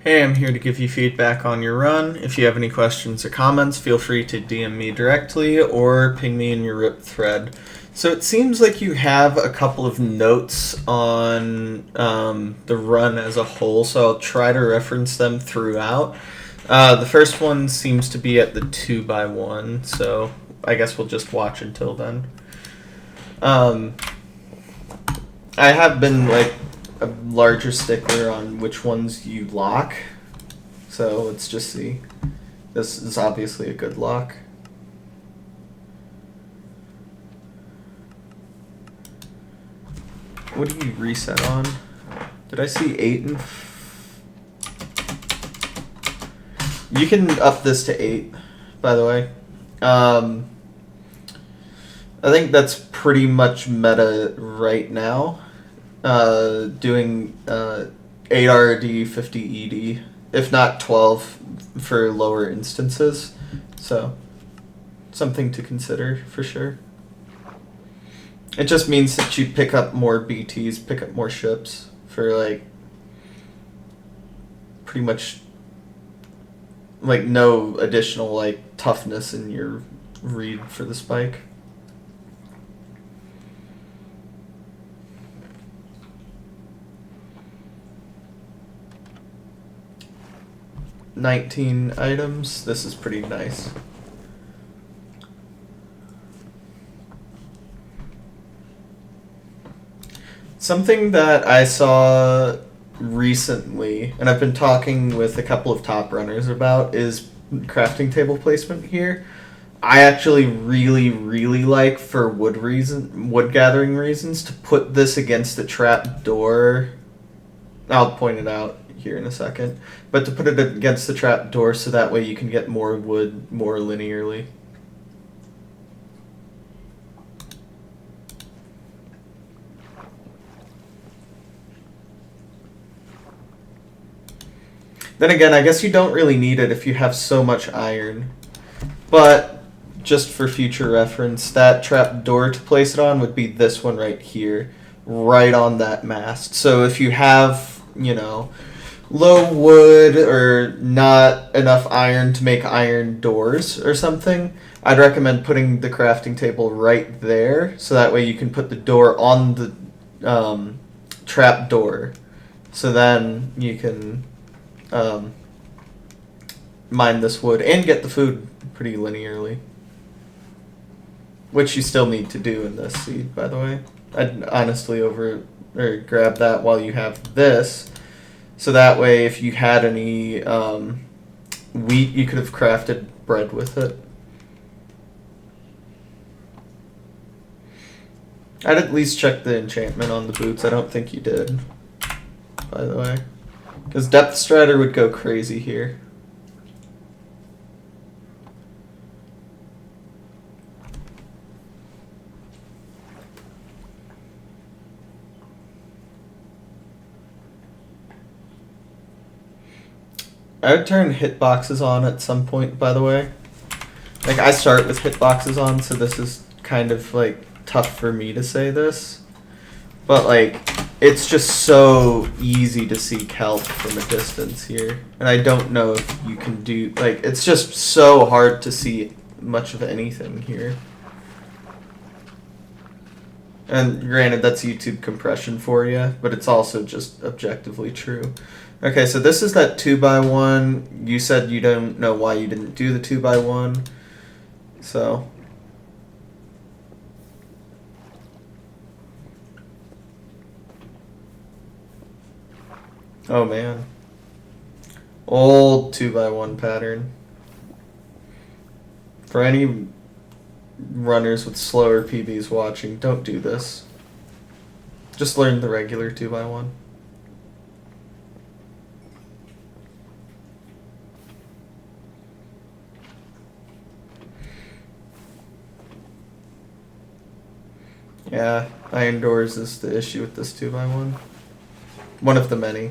Hey, I'm here to give you feedback on your run. If you have any questions or comments, feel free to DM me directly or ping me in your RIP thread. So it seems like you have a couple of notes on the run as a whole, so I'll try to reference them throughout. The first one seems to be at the 2x1, so I guess we'll just watch until then. I have been like a larger stickler on which ones you lock. So let's just see. This is obviously a good lock. What do you reset on? Did I see 8 and... You can up this to 8, by the way. I think that's pretty much meta right now. Doing 8 RD, 50 ED, if not 12 for lower instances. So, something to consider for sure. It just means that you pick up more BTs, pick up more ships for like pretty much like no additional like toughness in your read for the spike. $19 items. This is pretty nice. Something that I saw recently, and I've been talking with a couple of top runners about, is crafting table placement here. I actually really like, for wood gathering reasons, to put this against the trap door. I'll point it out here in a second, but to put it against the trap door so that way you can get more wood more linearly. Then again, I guess you don't really need it if you have so much iron. But just for future reference, that trap door to place it on would be this one right here, right on that mast. So if you have, you know, low wood or not enough iron to make iron doors or something, I'd recommend putting the crafting table right there, so that way you can put the door on the trap door. So then you can mine this wood and get the food pretty linearly. Which you still need to do in this seed, by the way. I'd honestly grab that while you have this. So that way, if you had any wheat, you could have crafted bread with it. I'd at least check the enchantment on the boots. I don't think you did, by the way. Because Depth Strider would go crazy here. I would turn hitboxes on at some point, by the way. Like, I start with hitboxes on, so this is kind of, like, tough for me to say this. But, like, it's just so easy to see kelp from a distance here. And I don't know if you can do... Like, it's just so hard to see much of anything here. And granted, that's YouTube compression for you, but it's also just objectively true. Okay, so this is that 2x1. You said you don't know why you didn't do the 2x1. So... Oh man. Old 2x1 pattern. For any runners with slower PBs watching, don't do this. Just learn the regular 2x1. Yeah, iron doors is the issue with this 2x1. One of the many.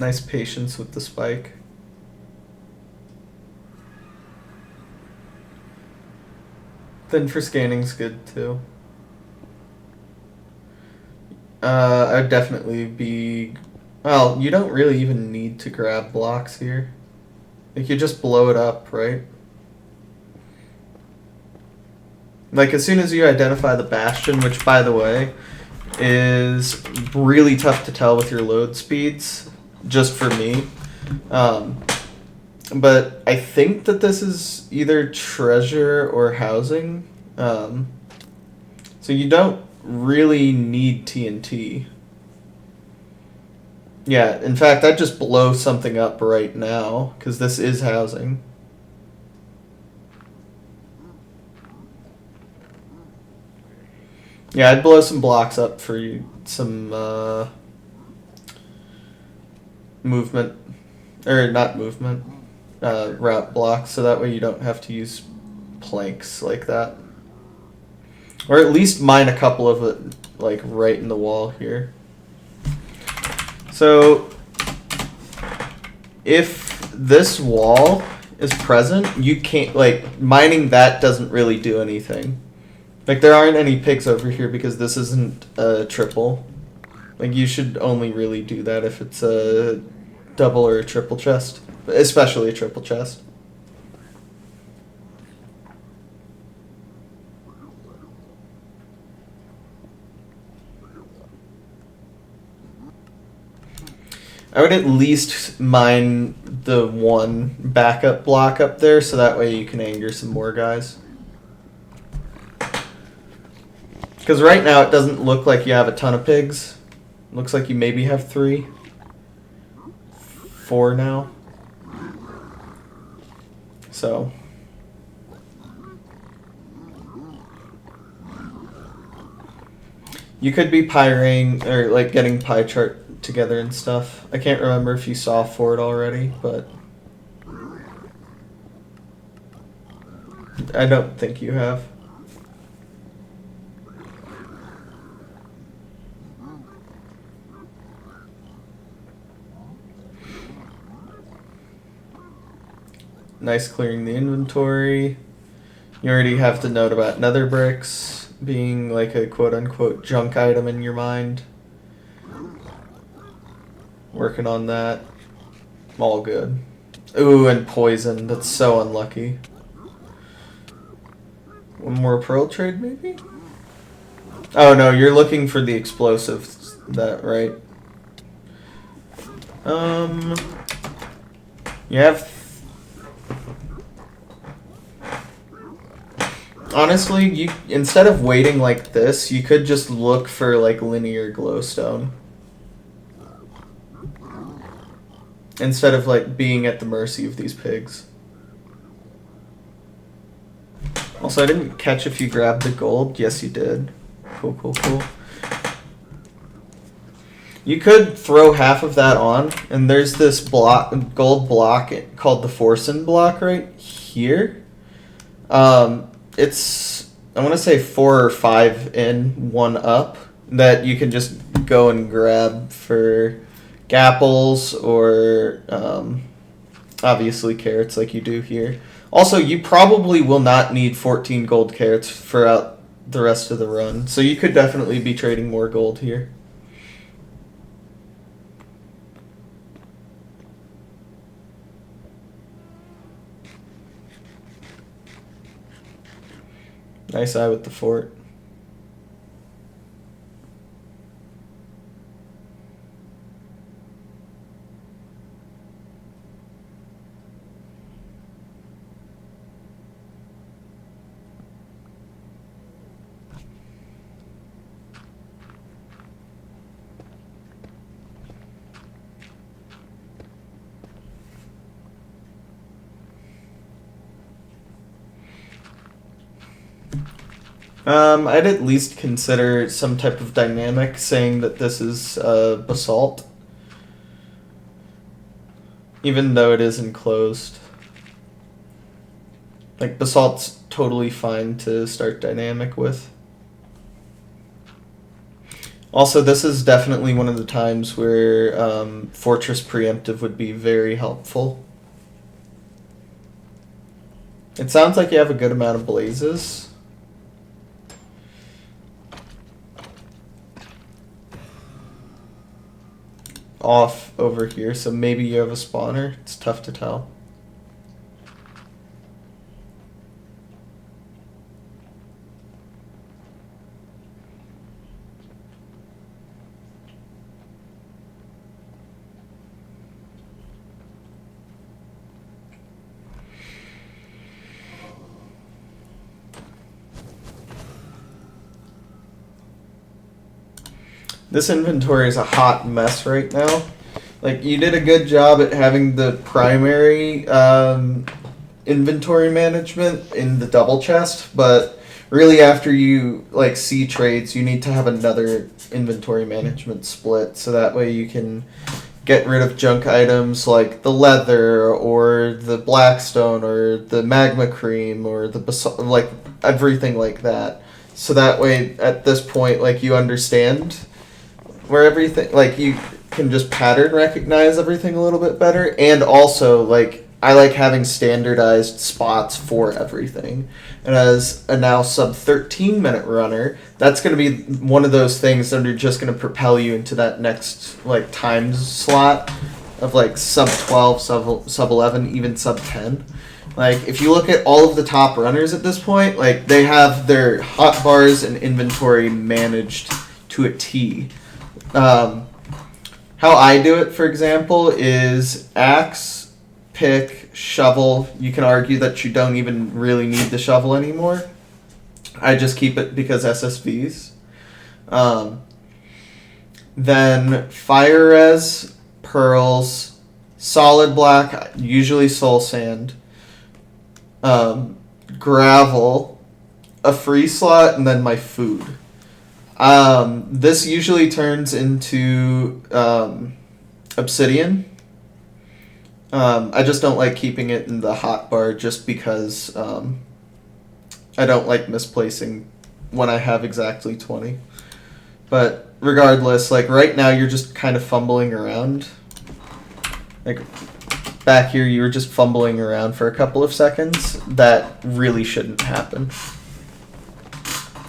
Nice patience with the spike. Then for scanning's good too. I'd definitely be... Well, you don't really even need to grab blocks here. Like, you just blow it up, right? Like, as soon as you identify the bastion, which, by the way, is really tough to tell with your load speeds, just for me. But I think that this is either treasure or housing. So you don't really need TNT. Yeah, in fact, I'd just blow something up right now, because this is housing. Yeah, I'd blow some blocks up for you, some movement, or not movement, route blocks, so that way you don't have to use planks like that. Or at least mine a couple of it, like, right in the wall here. So, if this wall is present, you can't, like, mining that doesn't really do anything. Like, there aren't any pigs over here because this isn't a triple. Like, you should only really do that if it's a double or a triple chest. Especially a triple chest. I would at least mine the one backup block up there so that way you can anger some more guys. Because right now it doesn't look like you have a ton of pigs. It looks like you maybe have 3. 4 now. So. You could be pyring, or like getting pie chart together and stuff. I can't remember if you saw for it already, but I don't think you have. Nice clearing the inventory. You already have the note about nether bricks being like a quote-unquote junk item in your mind. Working on that. All good. Ooh, and poison. That's so unlucky. One more pearl trade, maybe? Oh, no, you're looking for the explosives. That, right? You have... Honestly, you instead of waiting like this, you could just look for, like, linear glowstone. Instead of, like, being at the mercy of these pigs. Also, I didn't catch if you grabbed the gold. Yes, you did. Cool, cool, cool. You could throw half of that on, and there's this gold block called the Forsen block right here. It's, I want to say 4 or 5 in, 1 up, that you can just go and grab for gapples or obviously carrots like you do here. Also, you probably will not need 14 gold carrots throughout the rest of the run, so you could definitely be trading more gold here. Nice eye with the fort. I'd at least consider some type of dynamic saying that this is basalt. Even though it is enclosed. Like, basalt's totally fine to start dynamic with. Also, this is definitely one of the times where Fortress Preemptive would be very helpful. It sounds like you have a good amount of blazes. Off over here, so maybe you have a spawner. It's tough to tell. This inventory is a hot mess right now. Like, you did a good job at having the primary inventory management in the double chest, but really after you, like, see trades, you need to have another inventory management split, so that way you can get rid of junk items like the leather or the blackstone or the magma cream or the like everything like that. So that way, at this point, like, you understand where everything, like, you can just pattern recognize everything a little bit better, and also, like, I like having standardized spots for everything. And as a now sub 13-minute runner, that's going to be one of those things that are just going to propel you into that next, like, time slot of, like, sub 12, sub 11, even sub 10. Like, if you look at all of the top runners at this point, like, they have their hotbars and inventory managed to a T. How I do it, for example, is axe, pick, shovel. You can argue that you don't even really need the shovel anymore. I just keep it because SSVs. Then fire res, pearls, solid black, usually soul sand, gravel, a free slot, and then my food. This usually turns into obsidian. I just don't like keeping it in the hotbar just because I don't like misplacing when I have exactly 20. But regardless, like right now you're just kind of fumbling around. Like back here you were just fumbling around for a couple of seconds. That really shouldn't happen.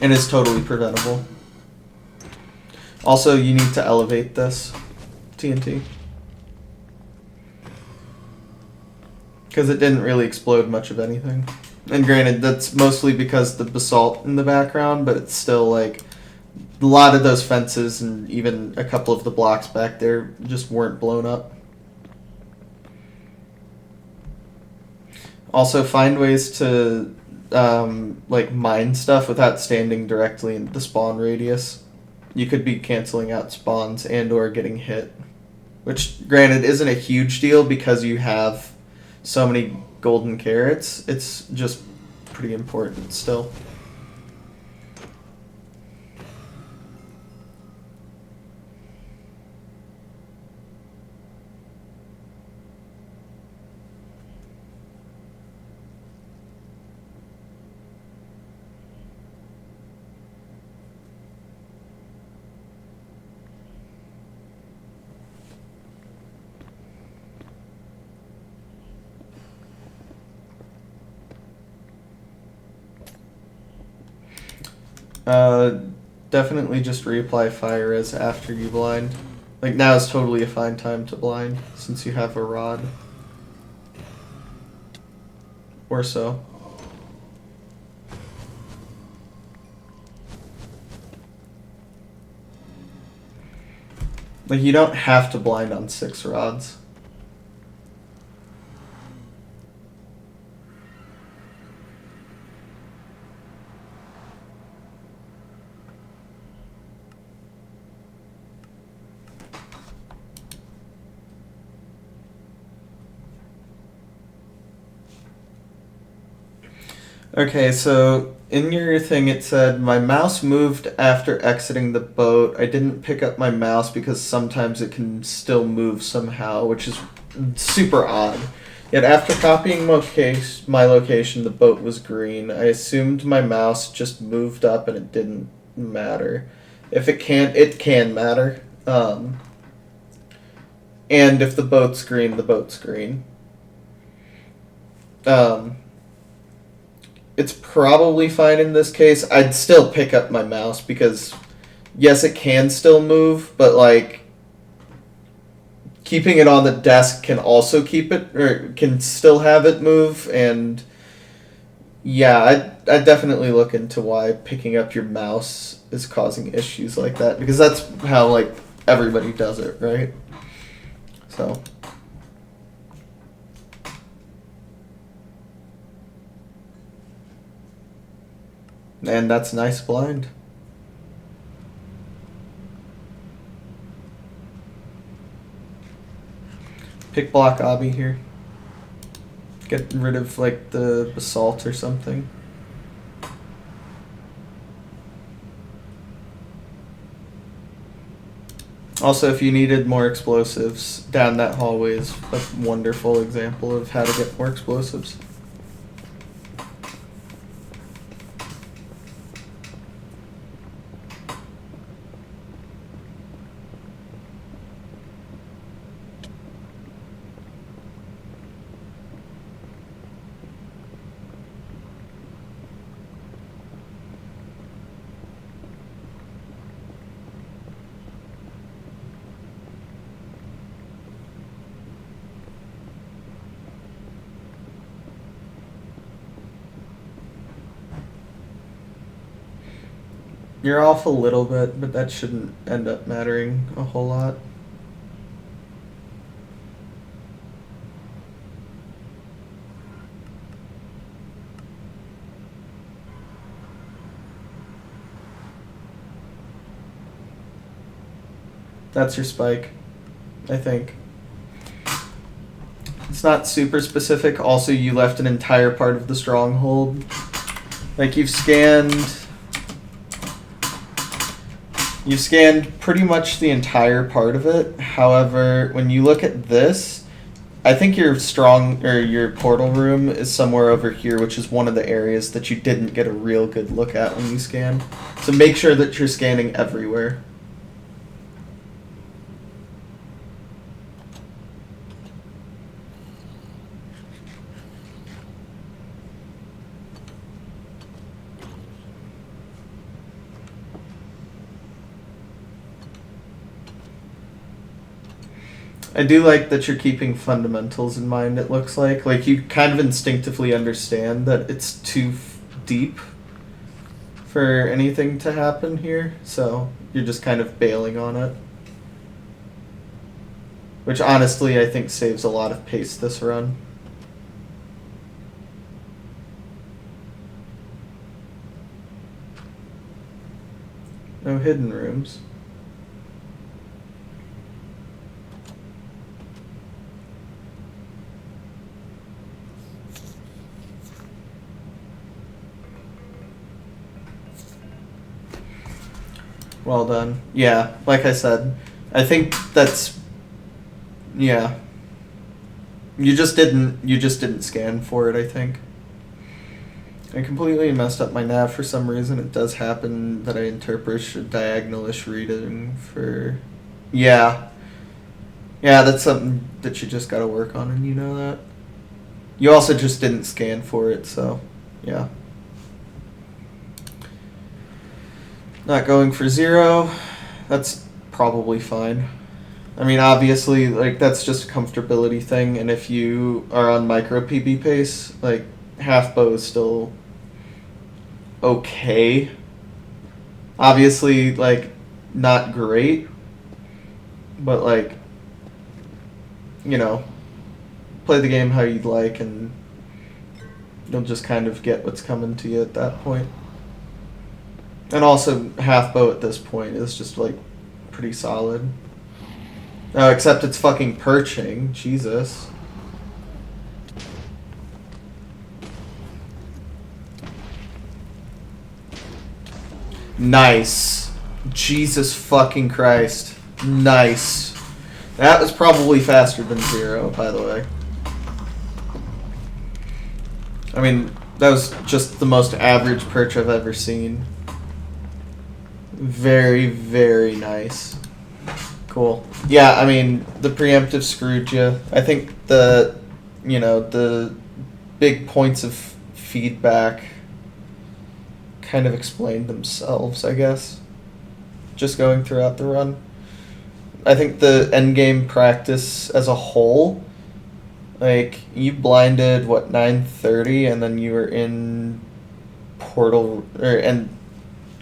And is totally preventable. Also, you need to elevate this TNT. Because it didn't really explode much of anything. And granted, that's mostly because the basalt in the background, but it's still like a lot of those fences and even a couple of the blocks back there just weren't blown up. Also, find ways to like mine stuff without standing directly in the spawn radius. You could be canceling out spawns and or getting hit. Which, granted, isn't a huge deal because you have so many golden carrots. It's just pretty important still. Definitely just reapply fire res after you blind. Like now is totally a fine time to blind since you have a rod. Or so. Like you don't have to blind on 6 rods. Okay, so in your thing it said, my mouse moved after exiting the boat. I didn't pick up my mouse because sometimes it can still move somehow, which is super odd. Yet after copying my location, the boat was green. I assumed my mouse just moved up and it didn't matter. If it can matter. And if the boat's green, the boat's green. It's probably fine in this case. I'd still pick up my mouse because, yes, it can still move, but like keeping it on the desk can also keep it, or can still have it move. And yeah, I'd definitely look into why picking up your mouse is causing issues like that, because that's how like everybody does it, right? So. And that's nice blind. Pick block obby here. Get rid of like the basalt or something. Also, if you needed more explosives, down that hallway is a wonderful example of how to get more explosives. You're off a little bit, but that shouldn't end up mattering a whole lot. That's your spike, I think. It's not super specific. Also, you left an entire part of the stronghold. Like, you've scanned pretty much the entire part of it. However, when you look at this, I think your portal room is somewhere over here, which is one of the areas that you didn't get a real good look at when you scanned. So make sure that you're scanning everywhere. I do like that you're keeping fundamentals in mind, it looks like. Like, you kind of instinctively understand that it's too deep for anything to happen here, so you're just kind of bailing on it. Which, honestly, I think saves a lot of pace this run. No hidden rooms. Well done. Yeah, like I said, I think that's, yeah. You just didn't scan for it, I think. I completely messed up my nav for some reason. It does happen that I interpret a diagonalish reading for, yeah. Yeah, that's something that you just gotta work on, and you know that. You also just didn't scan for it, so, yeah. Not going for 0. That's probably fine. I mean, obviously, like, that's just a comfortability thing, and if you are on micro PB pace, like, half bow is still okay. Obviously, like, not great, but, like, you know, play the game how you'd like, and you'll just kind of get what's coming to you at that point. And also, half bow at this point is just, like, pretty solid. Oh, except it's fucking perching. Jesus. Nice. Jesus fucking Christ. Nice. That was probably faster than 0, by the way. I mean, that was just the most average perch I've ever seen. Very, very nice. Cool. Yeah, I mean, the preemptive screwed you. I think the big points of feedback kind of explained themselves, I guess. Just going throughout the run. I think the endgame practice as a whole, like, you blinded, 9:30, and then you were in Portal, and,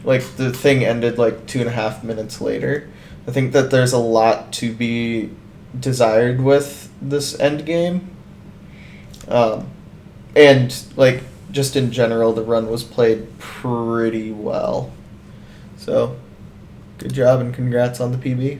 like, the thing ended, 2.5 minutes later. I think that there's a lot to be desired with this end game. And, like, just in general, the run was played pretty well. So, good job and congrats on the PB.